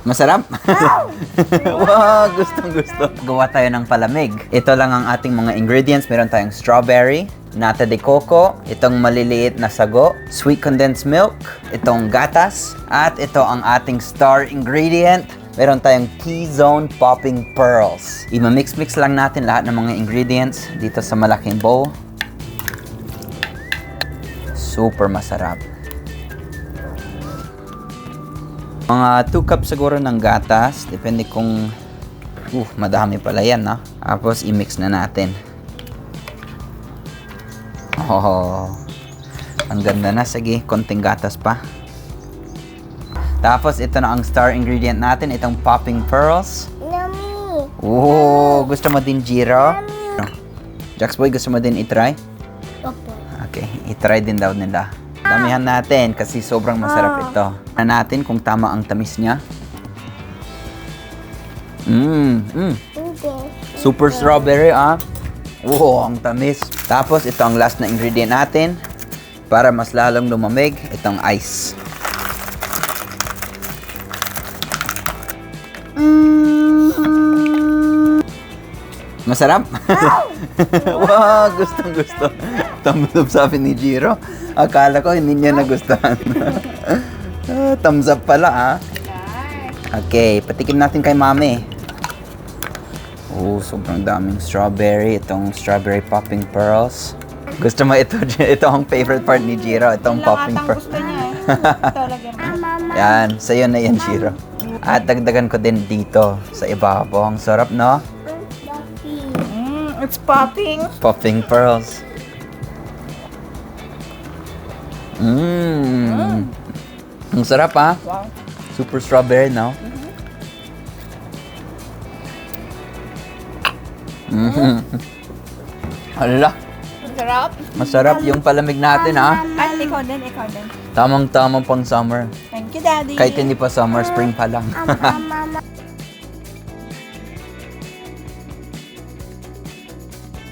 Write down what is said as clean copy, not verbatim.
Masarap? Wow, gustong gusto. Gawa tayo ng palamig. Ito lang ang ating mga ingredients. Meron tayong strawberry, nata de coco, itong maliliit na sago, sweet condensed milk, itong gatas, at ito ang ating star ingredient. Meron tayong T-Zone Popping Pearls. Ima-mix-mix lang natin lahat ng mga ingredients dito sa malaking bowl. Super masarap. Mga 2 cups siguro ng gatas. Depende kung... madami pala yan, no? Tapos, i-mix na natin. Oh, ang ganda na. Sige, konting gatas pa. Tapos, ito na ang star ingredient natin. Itong popping pearls. Yummy. Gusto mo din, Jiro? Jaxboy, gusto mo din i-try? Opo. Okay, i-try din daw nila. Damihan natin kasi sobrang masarap ito. Tignan natin kung tama ang tamis niya. Hindi. Super strawberry, ah. Ang tamis. Tapos, ito ang last na ingredient natin. Para mas lalong lumamig, itong ice. Masarap? Wow, gustong gusto. Thumbs up sabi ni Jiro. Akala ko hindi niya nagustuhan. Thumbs up pala, ah. Okay, patikim natin kay Mami. Sobrang daming strawberry. Itong strawberry popping pearls. Gusto mo ito? Ito ang favorite part ni Jiro. Itong popping pearls. Gusto niya eh. Talaga. Yan, sa'yo na yan, Jiro. At dagdagan ko din dito sa ibabaw. Ang sarap, no? It's popping. Popping pearls. Ang sarap, ha? Wow. Super strawberry, no? Hala, Sarap. masarap yung palamig natin, ha? At ikaw din, ikaw din. Tamang-tamang pang summer. Thank you, Daddy. Kahit hindi pa summer, spring pa lang. Mama.